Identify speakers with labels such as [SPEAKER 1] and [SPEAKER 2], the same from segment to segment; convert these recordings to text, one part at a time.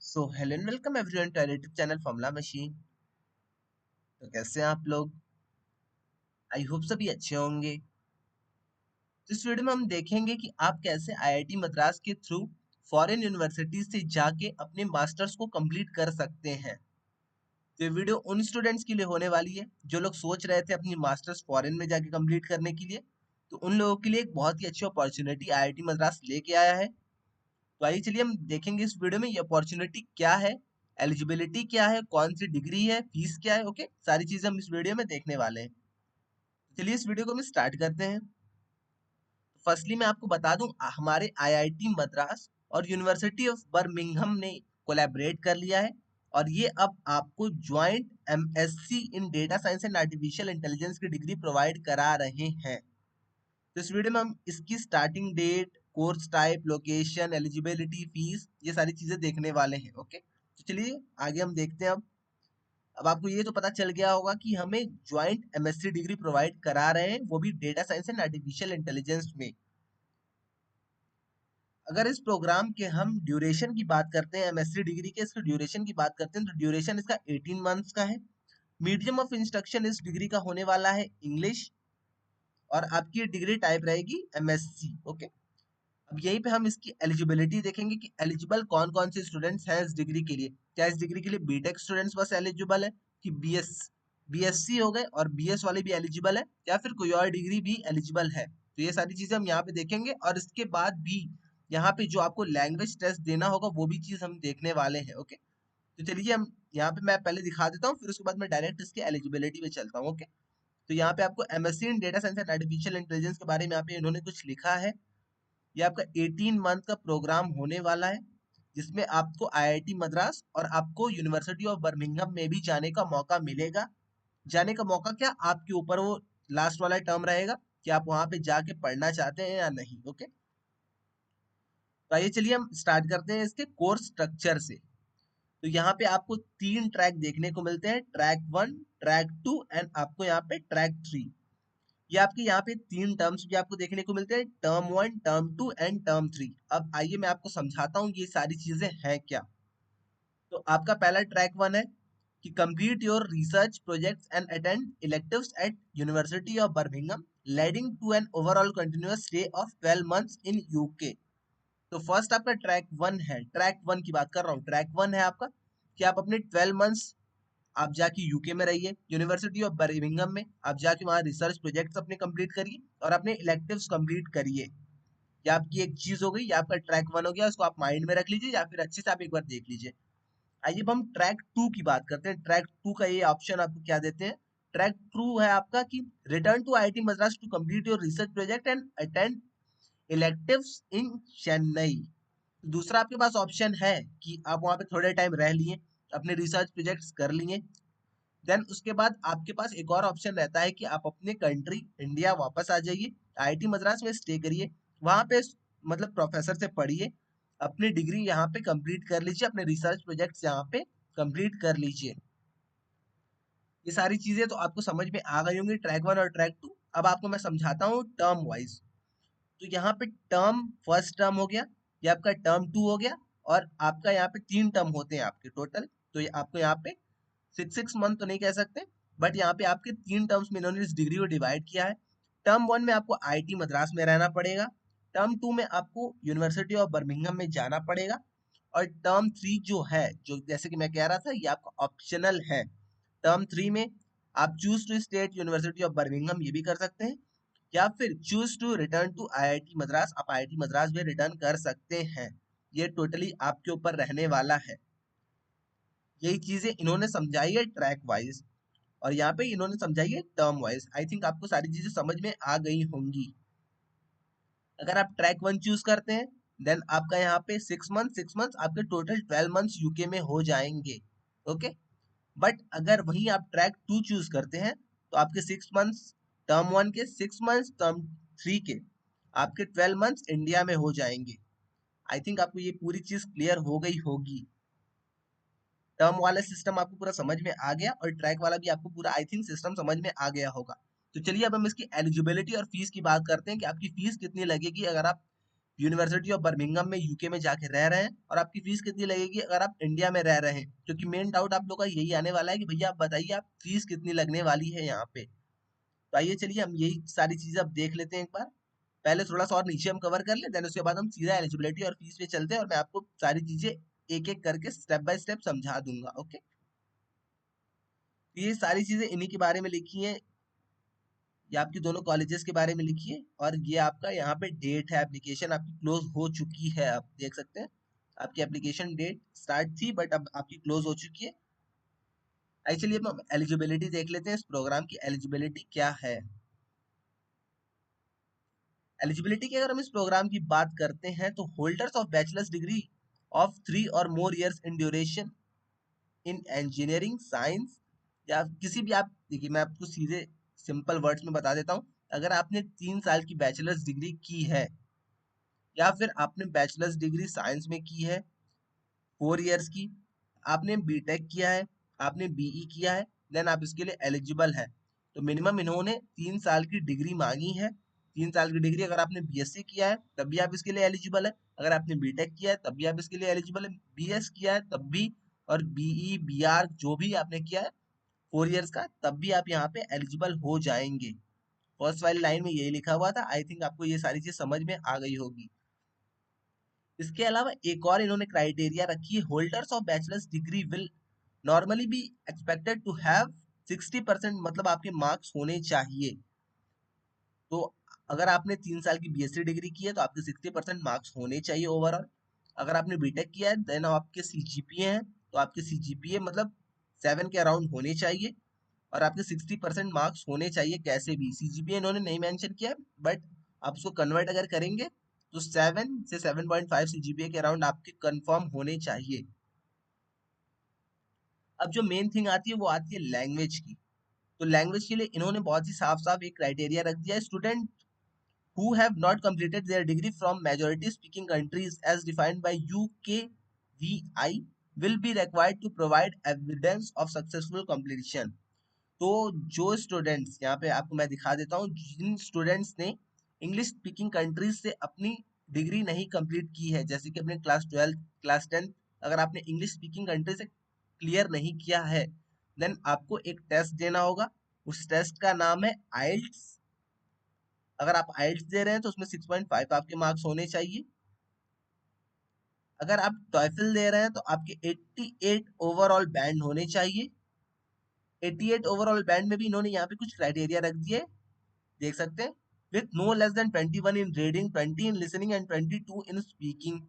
[SPEAKER 1] So hello and welcome everyone to YouTube channel formula machine. तो कैसे हैं आप लोग? आई होप सभी अच्छे होंगे। तो इस वीडियो में हम देखेंगे कि आप कैसे आईआईटी मद्रास के थ्रू फॉरेन यूनिवर्सिटी से जाके अपने मास्टर्स को कंप्लीट कर सकते हैं। तो ये वीडियो उन स्टूडेंट्स के लिए होने वाली है जो लोग सोच रहे थे अपनी मास्टर्स फॉरेन में जाके कंप्लीट करने के लिए। तो उन लोगों के लिए एक बहुत ही अच्छी अपॉर्चुनिटी आईआईटी मद्रास लेके आया है। तो आइए चलिए हम देखेंगे इस वीडियो में ये अपॉर्चुनिटी क्या है, एलिजिबिलिटी क्या है, कौन सी डिग्री है, फीस क्या है। ओके, सारी चीजें हम इस वीडियो में देखने वाले हैं। तो चलिए इस वीडियो को हम स्टार्ट करते हैं। फर्स्टली मैं आपको बता दूं, हमारे आईआईटी मद्रास और यूनिवर्सिटी ऑफ बर्मिंघम ने कोलैबोरेट कर लिया है और ये अब आपको joint MSc in data science and artificial intelligence की डिग्री प्रोवाइड करा रहे हैं। तो इस वीडियो में हम इसकी starting date, course type, location, eligibility, fees, ये सारी चीजें देखने वाले हैं। ओके, तो चलिए आगे हम देखते हैं। अब आपको ये तो पता चल गया होगा कि हमें ज्वाइंट एमएससी डिग्री प्रोवाइड करा रहे हैं, वो भी data science and artificial intelligence में। अगर इस प्रोग्राम के हम ड्यूरेशन की बात करते हैं, एमएससी डिग्री के इसके ड्यूरेशन की बात करते हैं, तो ड्यूरेशन इसका 18 मंथ्स का है। मीडियम ऑफ इंस्ट्रक्शन इस डिग्री का होने वाला है इंग्लिश, और आपकी डिग्री टाइप रहेगी एमएससी। ओके, अब यहीं पे हम इसकी एलिजिबिलिटी देखेंगे कि एलिजिबल कौन कौन से स्टूडेंट्स हैं इस डिग्री के लिए। क्या इस डिग्री के लिए बीटेक स्टूडेंट्स बस एलिजिबल है, कि बीएससी हो गए और बीएस वाले भी एलिजिबल है, या फिर कोई और डिग्री भी एलिजिबल है। तो ये सारी चीजें हम यहाँ पे देखेंगे, और इसके बाद भी यहाँ पे जो आपको लैंग्वेज टेस्ट देना होगा वो भी चीज हम देखने वाले हैं। ओके, तो चलिए हम यहाँ पे मैं पहले दिखा देता हूँ, फिर उसके बाद मैं डायरेक्ट इसकी एलिजिबिलिटी पे चलता हूँ। ओके, तो यहाँ पे आपको MSc in data science and artificial intelligence के बारे में यहाँ पे इन्होंने कुछ लिखा है। ये आपका 18 मंथ का प्रोग्राम होने वाला है, जिसमें आपको आईआईटी मद्रास और आपको यूनिवर्सिटी ऑफ बर्मिंघम में भी जाने का मौका मिलेगा। जाने का मौका क्या, आपके ऊपर वो लास्ट वाला टर्म रहेगा कि आप वहां पे जाके पढ़ना चाहते हैं या नहीं। ओके, तो आइए चलिए हम स्टार्ट करते हैं इसके कोर्स स्ट्रक्चर से। तो यहाँ पे आपको 3 ट्रैक देखने को मिलते हैं, ट्रैक 1, ट्रैक 2 एंड आपको यहाँ पे ट्रैक 3। ये आपके यहाँ पे 3 टर्म्स भी आपको देखने को मिलते हैं, टर्म 1, टर्म 2 एंड टर्म 3। अब आइए मैं आपको समझाता हूँ ये सारी चीजें हैं क्या। तो आपका पहला ट्रैक 1 है कि complete your research projects and attend electives at university of Birmingham leading to an overall continuous stay of 12 months in UK. तो फर्स्ट आपका ट्रैक 1 है, ट्रैक 1 की बात कर रहा हूँ। ट्रैक 1 है आपका कि आप अपने 12 मंथ्स आप जाके यूके में रहिए, यूनिवर्सिटी ऑफ बर्मिंघम में आप जाके वहाँ रिसर्च प्रोजेक्ट्स अपने कंप्लीट करिए और अपने इलेक्टिव्स कंप्लीट करिए। ये आपकी एक चीज हो गई, ये आपका ट्रैक 1 हो गया, उसको आप माइंड में रख लीजिए या फिर अच्छे से आप एक बार देख लीजिए। आइए अब हम ट्रैक 2 की बात करते हैं। ट्रैक 2 का ये ऑप्शन आपको क्या देते हैं, ट्रैक 2 है आपका कि return to IIT Madras to complete your research project and attend electives in Chennai. दूसरा आपके पास ऑप्शन है कि आप वहां पे थोड़े टाइम रह लिए, अपने रिसर्च प्रोजेक्ट्स कर लिए, देन उसके बाद आपके पास एक और ऑप्शन रहता है कि आप अपने कंट्री इंडिया वापस आ जाइए, आईआईटी मद्रास में स्टे करिए, वहां पे मतलब प्रोफेसर से पढ़िए, अपनी डिग्री यहाँ पे कंप्लीट कर लीजिए, अपने रिसर्च प्रोजेक्ट्स यहाँ पे कंप्लीट कर लीजिए। ये सारी चीजें तो आपको समझ में आ गई होंगी, ट्रैक 1 और ट्रैक 2। अब आपको मैं समझाता हूँ टर्म वाइज। तो यहाँ पे टर्म, फर्स्ट टर्म हो गया, ये आपका टर्म 2 हो गया, और आपका यहाँ पे 3 टर्म होते हैं आपके टोटल। तो ये आपको यहाँ पे 6 मंथ तो नहीं कह सकते, बट यहाँ पे आपके 3 टर्म्स में इन्होंने इस डिग्री को डिवाइड किया है। टर्म 1 में आपको आईआईटी मद्रास में रहना पड़ेगा, टर्म 2 में आपको यूनिवर्सिटी ऑफ बर्मिंघम में जाना पड़ेगा, और टर्म 3 जो है, जो जैसे कि मैं कह रहा था ये आपका ऑप्शनल है। टर्म 3 में आप choose to state university of Birmingham ये भी कर सकते हैं, या फिर choose to return to IIT Madras, आप आईआईटी मद्रास में रिटर्न कर सकते हैं। ये टोटली आपके ऊपर रहने वाला है। यही चीजें इन्होंने समझाई है ट्रैक वाइज, और यहाँ पे इन्होंने समझाई है टर्म वाइज। आई थिंक आपको सारी चीजें समझ में आ गई होंगी। अगर आप ट्रैक 1 चूज करते हैं, देन आपका यहाँ पे 6 मंथ आपके टोटल 12 मंथ्स यूके में हो जाएंगे। ओके, बट अगर वहीं आप ट्रैक 2 चूज करते हैं, तो आपके 6 मंथ्स टर्म 1 के, 6 मंथ्स टर्म 3 के, आपके 12 मंथ्स इंडिया में हो जाएंगे। आई थिंक आपको ये पूरी चीज क्लियर हो गई होगी। टर्म वाला सिस्टम आपको पूरा समझ में आ गया, और ट्रैक वाला भी आपको पूरा आई थिंक सिस्टम समझ में आ गया होगा। तो चलिए अब हम इसकी एलिजिबिलिटी और फीस की बात करते हैं कि आपकी फीस कितनी लगेगी अगर आप यूनिवर्सिटी ऑफ बर्मिंघम में यूके में जाके रह रहे हैं, और आपकी फीस कितनी लगेगी अगर आप इंडिया में रह रहे हैं, क्योंकि मेन डाउट आप लोग का यही आने वाला है कि भैया आप बताइए आप फीस कितनी लगने वाली है यहाँ पे। तो आइए चलिए हम यही सारी चीजें अब देख लेते हैं एक बार। पहले थोड़ा सा और नीचे हम कवर कर ले, देन उसके बाद हम सीधा एलिजिबिलिटी और फीस पे चलते हैं, और मैं आपको सारी चीजें एक एक करके स्टेप बाय स्टेप समझा दूंगा। ओके, ये सारी चीजें इन्हीं के बारे में लिखी है, ये आपकी दोनों कॉलेजेस के बारे में लिखी है, और ये आपका यहाँ पे डेट है, एप्लीकेशन आपकी क्लोज हो चुकी है, आप देख सकते हैं आपकी एप्लीकेशन डेट स्टार्ट थी बट अब आपकी क्लोज हो चुकी है। एक्चुअली अब हम एलिजिबिलिटी देख लेते हैं, इस प्रोग्राम की एलिजिबिलिटी क्या है। एलिजिबिलिटी की अगर हम इस प्रोग्राम की बात करते हैं तो holders of bachelors degree of 3 और more years in duration in engineering science, या किसी भी, आप देखिए मैं आपको सीधे सिंपल वर्ड्स में बता देता हूँ, अगर आपने 3 साल की बैचलर्स डिग्री की है, या फिर आपने बैचलर्स डिग्री साइंस में की है 4 इयर्स की, आपने बीटेक किया है, आपने बीई किया है, देन आप इसके लिए एलिजिबल है। तो मिनिमम इन्होंने 3 साल की डिग्री मांगी है। 3 साल की डिग्री अगर आपने बीएससी किया है तब भी आप इसके लिए एलिजिबल है, अगर आपने बीटेक किया है तब भी आप इसके लिए एलिजिबल है, बीएस किया है तब भी, और बीई बीआर जो भी आपने किया है 4 इयर्स का, तब भी आप यहाँ पे एलिजिबल हो जाएंगे। फर्स्ट वाली लाइन में यही लिखा हुआ था, आई थिंक आपको ये सारी चीज समझ में आ गई होगी। इसके अलावा एक और इन्होंने क्राइटेरिया रखी है, holders of bachelors degree will normally be expected to have 60%, मतलब आपके मार्क्स होने चाहिए। तो अगर आपने 3 साल की बीएससी डिग्री की है तो आपके 60% मार्क्स होने चाहिए ओवरऑल। अगर आपने बीटेक किया है देन आपके सीजीपीए हैं, तो आपके सीजीपीए मतलब 7 के अराउंड होने चाहिए, और आपके 60% मार्क्स होने चाहिए कैसे भी। सीजीपीए इन्होंने नहीं मेंशन किया, बट आप उसको कन्वर्ट अगर करेंगे तो 7 से 7.5 सीजीपीए के अराउंड आपके कंफर्म होने चाहिए। अब जो मेन थिंग आती है वो आती है लैंग्वेज की। तो लैंग्वेज के लिए इन्होंने बहुत ही साफ साफ एक क्राइटेरिया रख दिया है, student who have not completed their degree from majority speaking countries as defined by UKVI will be required to provide evidence of successful completion। तो जो स्टूडेंट्स, यहाँ पे आपको मैं दिखा देता हूँ, जिन स्टूडेंट्स ने इंग्लिश स्पीकिंग कंट्रीज से अपनी डिग्री नहीं कंप्लीट की है, जैसे कि अपने क्लास 12 क्लास 10, अगर आपने इंग्लिश स्पीकिंग कंट्री से क्लियर नहीं किया है, देन आपको एक टेस्ट देना होगा। उस टेस्ट का नाम है आइल्ट्स। अगर आप आइल्ट्स दे रहे हैं तो उसमें 6.5 आपके मार्क्स होने चाहिए। अगर आप टॉयफल दे रहे हैं तो आपके 88 ओवरऑल बैंड होने चाहिए। 88 ओवरऑल बैंड में भी इन्होंने यहाँ पे कुछ क्राइटेरिया रख दिए, देख सकते हैं, with no less than 21 in reading, 20 in listening and 22 in speaking.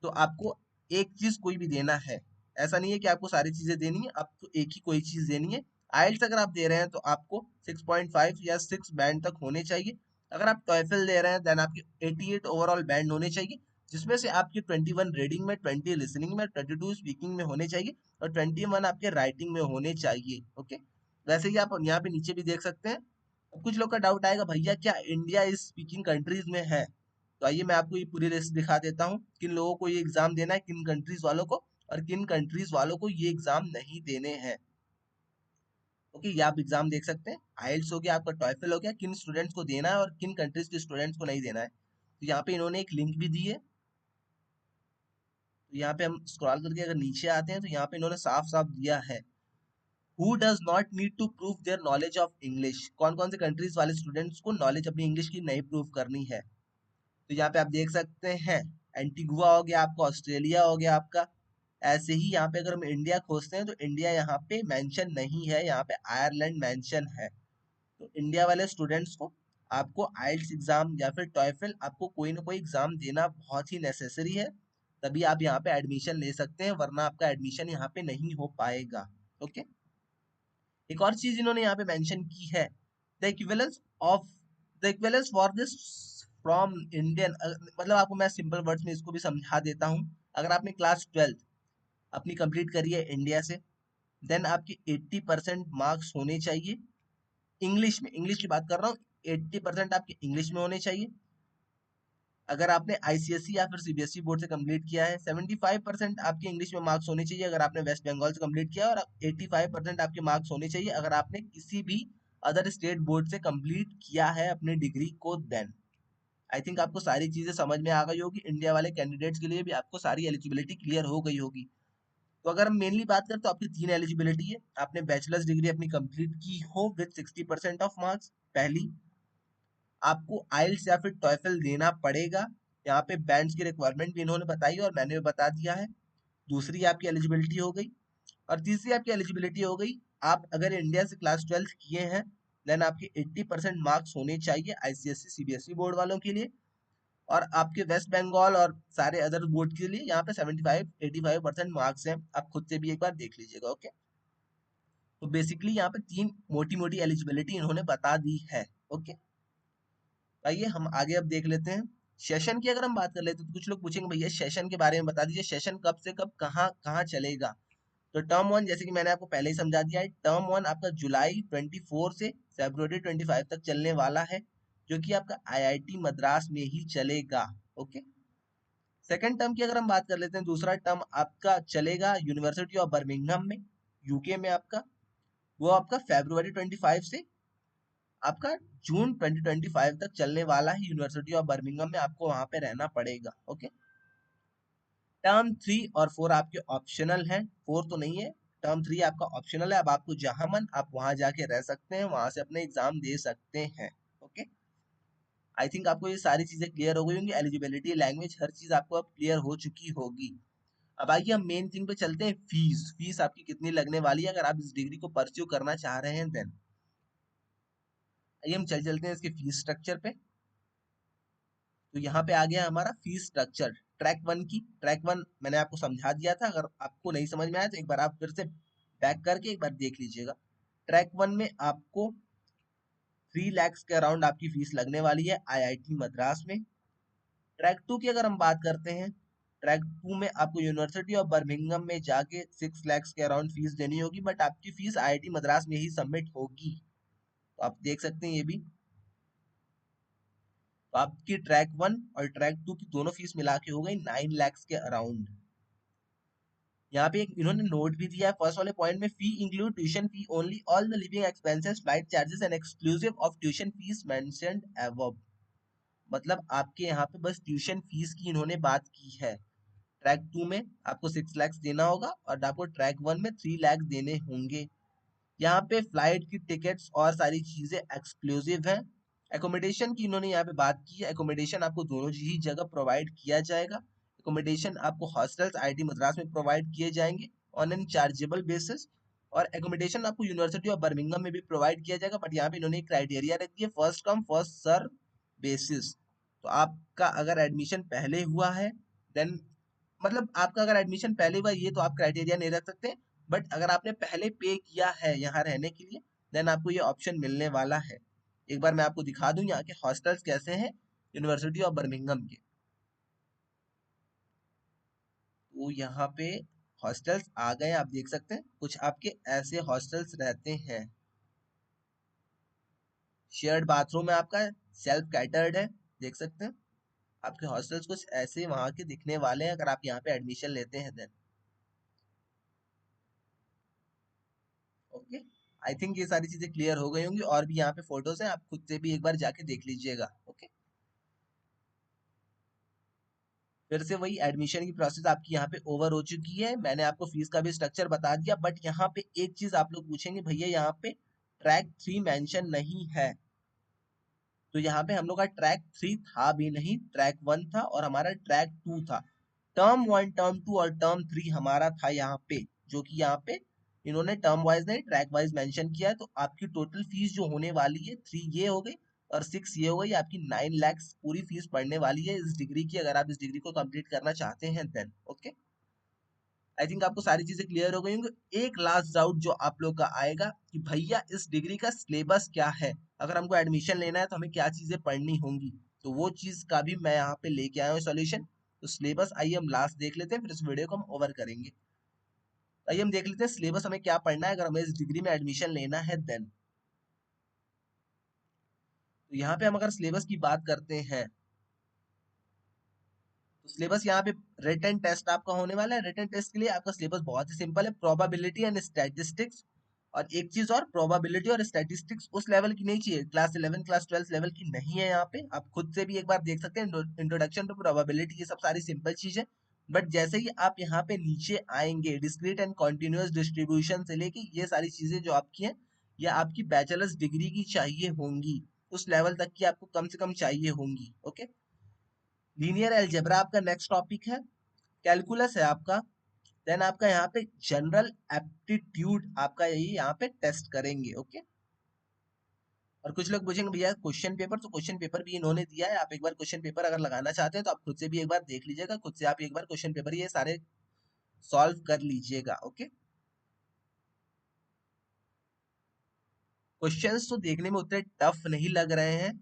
[SPEAKER 1] तो आपको एक चीज कोई भी देना है, ऐसा नहीं है कि आपको सारी चीजें देनी है, आपको एक ही कोई चीज देनी है। आइल्स अगर आप दे रहे हैं तो आपको 6.5 या 6 बैंड तक होने चाहिए। अगर आप टॉयफल दे रहे हैं देन आपके 88 ओवरऑल बैंड होने चाहिए, जिसमें से आपके 21 रीडिंग में, 20 लिसनिंग में, 22 स्पीकिंग में होने चाहिए, और 21 आपके राइटिंग में होने चाहिए। ओके, वैसे ही आप यहाँ पे नीचे भी देख सकते हैं। कुछ लोग का डाउट आएगा, भैया क्या इंडिया इस स्पीकिंग कंट्रीज में है? तो आइए मैं आपको ये पूरी लिस्ट दिखा देता हूँ, किन लोगों को ये एग्जाम देना है, किन कंट्रीज वालों को, और किन कंट्रीज वालों को ये एग्जाम नहीं देने हैं। ओके, ये आप एग्जाम देख सकते हैं, आइल्स हो गया, आपका टॉयफल हो गया, किन स्टूडेंट्स को देना है और किन कंट्रीज के स्टूडेंट्स को नहीं देना है। तो यहाँ पे इन्होंने एक लिंक भी दी है, तो यहाँ पे हम स्क्रॉल करके अगर नीचे आते हैं तो यहाँ पे इन्होंने साफ साफ दिया है, who does not need to prove their knowledge of English. कौन कौन से कंट्रीज वाले स्टूडेंट्स को नॉलेज अपनी इंग्लिश की नहीं प्रूव करनी है। तो यहाँ पे आप देख सकते हैं, एंटीगुआ हो गया आपका, ऑस्ट्रेलिया हो गया आपका। ऐसे ही यहाँ पे अगर हम इंडिया खोजते हैं तो इंडिया यहाँ पे मेंशन नहीं है, यहाँ पे आयरलैंड मेंशन है। तो इंडिया वाले स्टूडेंट्स को आपको आइल्स एग्जाम या फिर टॉयफल, आपको कोई ना कोई एग्जाम देना बहुत ही नेसेसरी है, तभी आप यहाँ पे एडमिशन ले सकते हैं, वरना आपका एडमिशन यहाँ पे नहीं हो पाएगा। ओके, एक और चीज इन्होंने यहाँ पे मेंशन की है, the equivalence of the equivalence for this from Indian, मतलब आपको मैं सिंपल वर्ड्स में इसको भी समझा देता हूँ। अगर आपने क्लास 12 अपनी कंप्लीट करी है इंडिया से, देन आपके 80% मार्क्स होने चाहिए इंग्लिश में, इंग्लिश की बात कर रहा हूँ, 80% आपके इंग्लिश में होने चाहिए। अगर आपने आईसीएसई या फिर सीबीएसई बोर्ड से कंप्लीट किया है, 75% आपके इंग्लिश में मार्क्स होने चाहिए अगर आपने वेस्ट बंगाल से कंप्लीट किया, और 85% आपके मार्क्स होने चाहिए अगर आपने किसी भी अदर स्टेट बोर्ड से कंप्लीट किया है अपनी डिग्री को। देन आई थिंक आपको सारी चीजें समझ में आ गई होगी, इंडिया वाले कैंडिडेट्स के लिए भी आपको सारी एलिजिबिलिटी क्लियर हो गई होगी। तो अगर हम मेनली बात करें तो आपकी 3 एलिजिबिलिटी है। आपने बैचलर्स डिग्री अपनी कंप्लीट की हो विद 60% ऑफ मार्क्स, पहली। आपको आइल्स या फिर टॉयफल देना पड़ेगा, यहाँ पे बैंड्स की रिक्वायरमेंट भी इन्होंने बताई और मैंने भी बता दिया है। दूसरी आपकी एलिजिबिलिटी हो गई। और तीसरी आपकी एलिजिबिलिटी हो गई, आप अगर इंडिया से क्लास 12th किए हैं देन आपके 80% मार्क्स होने चाहिए आईसीएससी सीबीएसई बोर्ड वालों के लिए। और आपके वेस्ट बंगाल और सारे अदर बोर्ड के लिए यहाँ पे 75-85% मार्क्स हैं, आप खुद से भी एक बार देख लीजिएगा। ओके, तो बेसिकली यहाँ पे 3 मोटी मोटी एलिजिबिलिटी इन्होंने बता दी है। ओके, आइए हम आगे अब देख लेते हैं। सेशन की अगर हम बात कर लेते हैं तो कुछ लोग पूछेंगे भैया सेशन के बारे में बता दीजिए, सेशन कब से कब कहाँ कहाँ चलेगा। तो टर्म 1 जैसे कि मैंने आपको पहले ही समझा दिया है, टर्म 1 आपका जुलाई 24 से फरवरी 25 तक चलने वाला है, जो कि आपका आईआईटी मद्रास में ही चलेगा। ओके, सेकंड टर्म की अगर हम बात कर लेते हैं, दूसरा टर्म आपका चलेगा यूनिवर्सिटी ऑफ बर्मिंघम में, यूके में आपका, वो आपका फरवरी 25 से आपका जून 2025 तक चलने वाला है। यूनिवर्सिटी ऑफ बर्मिंघम में आपको वहां पे रहना पड़ेगा। ओके, टर्म 3 और 4 आपके ऑप्शनल हैं, 4 तो नहीं है, टर्म 3 आपका ऑप्शनल है। अब आपको जहां मन आप वहां जाके रह सकते हैं, वहां से अपने एग्जाम दे सकते हैं। ओके, आई थिंक आपको ये सारी चीजें क्लियर हो गई होंगी, एलिजिबिलिटी, लैंग्वेज, हर चीज आपको अब क्लियर हो चुकी होगी। अब आइए हम मेन थिंग पे चलते हैं, फीस। फीस आपकी कितनी लगने वाली है अगर आप इस डिग्री को परस्यू करना चाह रहे हैं देन। आइए हम चलते हैं इसके फीस स्ट्रक्चर पे। तो यहाँ पे आ गया हमारा फीस स्ट्रक्चर ट्रैक 1 की। ट्रैक 1 मैंने आपको समझा दिया था, अगर आपको नहीं समझ में आया तो एक बार आप फिर से बैक करके एक बार देख लीजिएगा। ट्रैक 1 में आपको 3 लाख के अराउंड आपकी फीस लगने वाली है आईआईटी मद्रास में। ट्रैक 2 की अगर हम बात करते हैं, ट्रैक 2 में आपको यूनिवर्सिटी ऑफ बर्मिंघम में जाके 6 लाख के अराउंड फीस देनी होगी, बट आपकी फीस आईआईटी मद्रास में ही सबमिट होगी। तो आप देख सकते हैं ये भी। तो आपकी ट्रैक 1 और ट्रैक 2 की दोनों फीस मिला के हो गई 9 लाख के अराउंड। यहाँ पे एक इन्होंने नोट भी दिया है फर्स्ट वाले पॉइंट में, fee include tuition fee only, all the living expenses, flight charges and exclusive of tuition fees mentioned above. मतलब आपके यहाँ पे बस ट्यूशन फीस की इन्होंने बात की है। ट्रैक 2 में आपको 6 लाख देना होगा और आपको ट्रैक 1 में 3 लाख देने होंगे। यहाँ पे फ्लाइट की टिकट्स और सारी चीजें एक्सक्लूसिव हैं। एकोमोडेशन की इन्होंने यहाँ पे बात की है, एकोमोडेशन आपको दोनों ही जगह प्रोवाइड किया जाएगा। एकोमोडेशन आपको हॉस्टल्स आईआईटी मद्रास में प्रोवाइड किए जाएंगे ऑन एन चार्जेबल बेसिस, और एकोमोडेशन आपको यूनिवर्सिटी ऑफ बर्मिंघम में भी प्रोवाइड किया जाएगा, बट यहाँ पे इन्होंने एक क्राइटेरिया रख दिया, first come first serve basis. तो आपका अगर एडमिशन पहले हुआ है देन, मतलब आपका अगर एडमिशन पहले हुआ ये तो आप क्राइटेरिया नहीं रख सकते, बट अगर आपने पहले पे किया है यहाँ रहने के लिए देन आपको ये ऑप्शन मिलने वाला है। एक बार मैं आपको दिखा दूं यहाँ के हॉस्टल्स कैसे हैं यूनिवर्सिटी ऑफ बर्मिंघम के। तो यहाँ पे हॉस्टल्स आ गए, आप देख सकते हैं कुछ आपके ऐसे हॉस्टल्स रहते हैं। शेयर्ड बाथरूम है आपका, सेल्फ कैटर्ड है, देख सकते हैं आपके हॉस्टल्स कुछ ऐसे वहां के दिखने वाले हैं अगर आप यहाँ पे एडमिशन लेते हैं देन। ओके, आई थिंक ये सारी चीजें क्लियर हो गई होंगी, और भी यहाँ पे फोटोज हैं, आप खुद से भी एक बार जाके देख लीजिएगा। ओके, फिर से वही एडमिशन की प्रोसेस आपकी यहाँ पे ओवर हो चुकी है, मैंने आपको फीस का भी स्ट्रक्चर बता दिया, बट यहाँ पे एक चीज आप लोग पूछेंगे भैया यहाँ पे ट्रैक 3 मेंशन नहीं है। तो यहाँ पे हम लोग का ट्रैक 3 था भी नहीं, ट्रैक 1 था और हमारा ट्रैक 2 था। टर्म 1, टर्म 2 और टर्म 3 हमारा था यहाँ पे, जो कि यहाँ पे इन्होंने टर्म वाइज नहीं ट्रैक वाइज मेंशन किया है। तो आपकी टोटल फीस जो होने वाली है 3 ये हो गई और 6 ये हो गई, आपकी 9 लाख पूरी फीस पड़ने वाली है इस डिग्री की, अगर आप इस डिग्री को कंप्लीट करना चाहते हैं देन। ओके, आई थिंक आपको सारी चीजें क्लियर हो गई होंगी। एक लास्ट डाउट जो आप लोग का आएगा कि भैया इस डिग्री का सिलेबस क्या है, अगर हमको एडमिशन लेना है तो हमें क्या चीजें पढ़नी होंगी, तो वो चीज का भी मैं यहाँ पे लेके आया हूँ सोल्यूशन। तो सिलेबस आइए हम लास्ट देख लेते हैं, फिर इस वीडियो को हम ओवर करेंगे। आइए हम देख लेते हैं सिलेबस हमें क्या पढ़ना है अगर हमें इस डिग्री में एडमिशन लेना है देन। तो यहाँ पे हम अगर सिलेबस की बात करते हैं तो सिलेबस यहाँ पे रिटन टेस्ट आपका होने वाला है। रिटन टेस्ट के लिए आपका सिलेबस बहुत ही सिंपल है, प्रोबेबिलिटी एंड स्टैटिस्टिक्स, और एक चीज और, प्रोबेबिलिटी और स्टैटिस्टिक्स उस लेवल की नहीं चाहिए, क्लास 11 क्लास 12 लेवल की नहीं है। यहाँ पे आप खुद से भी एक बार देख सकते हैं, इंट्रोडक्शन टू प्रोबेबिलिटी, ये सब सारी सिंपल चीज है। बट जैसे ही आप यहाँ पे नीचे आएंगे, डिस्क्रीट एंड कॉन्टिन्यूअस डिस्ट्रीब्यूशन से लेके ये सारी चीजें जो आपकी हैं, या आपकी बैचलर्स डिग्री की चाहिए होंगी, उस लेवल तक की आपको कम से कम चाहिए होंगी। ओके, लीनियर अलजेब्रा आपका नेक्स्ट टॉपिक है, कैलकुलस है आपका, देन आपका यहाँ पे जनरल एप्टीट्यूड आपका यही यहाँ पे टेस्ट करेंगे। ओके, और कुछ लोग पूछेंगे भैया क्वेश्चन पेपर, तो क्वेश्चन पेपर भी इन्होंने दिया है, आप एक बार क्वेश्चन पेपर अगर लगाना चाहते हैं तो आप खुद से भी एक बार देख लीजिएगा, खुद से आप एक बार क्वेश्चन पेपर ये सारे सॉल्व कर लीजिएगा। ओके, क्वेश्चंस तो देखने में उतने टफ नहीं लग रहे हैं,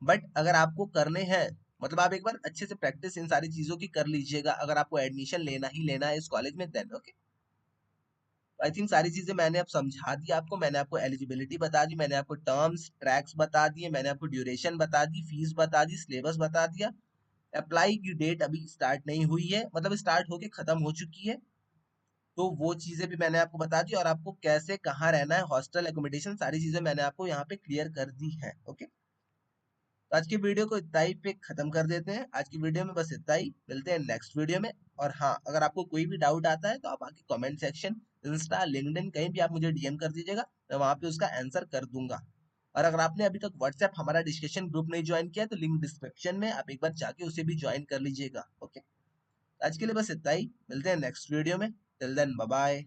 [SPEAKER 1] बट अगर आपको करने हैं, मतलब आप एक बार अच्छे से प्रैक्टिस इन सारी चीजों की कर लीजिएगा, अगर आपको एडमिशन लेना ही लेना है इस कॉलेज में, देन ओके। आई थिंक सारी चीजें मैंने अब समझा दी आपको, मैंने आपको एलिजिबिलिटी बता दी, मैंने आपको टर्म्स ट्रैक्स बता दिए, मैंने आपको ड्यूरेशन बता दी, फीस बता दी, सिलेबस बता दिया। अप्लाई की डेट अभी स्टार्ट नहीं हुई है, मतलब स्टार्ट होके खत्म हो चुकी है, तो वो चीजें भी मैंने आपको बता दी, और आपको कैसे कहाँ रहना है, हॉस्टल एकोमोडेशन, सारी चीजें मैंने आपको यहाँ पे क्लियर कर दी है। ओके, तो आज की वीडियो को इतना ही पे खत्म कर देते हैं, आज की वीडियो में बस इतना ही, मिलते हैं नेक्स्ट वीडियो में। और हाँ, अगर आपको कोई भी डाउट आता है तो आप आके कमेंट सेक्शन, इंस्टा, लिंक्डइन, कहीं भी आप मुझे डीएम कर दीजिएगा, मैं वहां पे उसका आंसर कर दूंगा। और अगर आपने अभी तक व्हाट्सएप हमारा डिस्कशन ग्रुप नहीं ज्वाइन किया तो लिंक डिस्क्रिप्शन में, आप एक बार जाके उसे भी ज्वाइन कर लीजिएगा। ओके, आज के लिए बस इतना ही, मिलते हैं नेक्स्ट वीडियो में, टिल देन बाय बाय।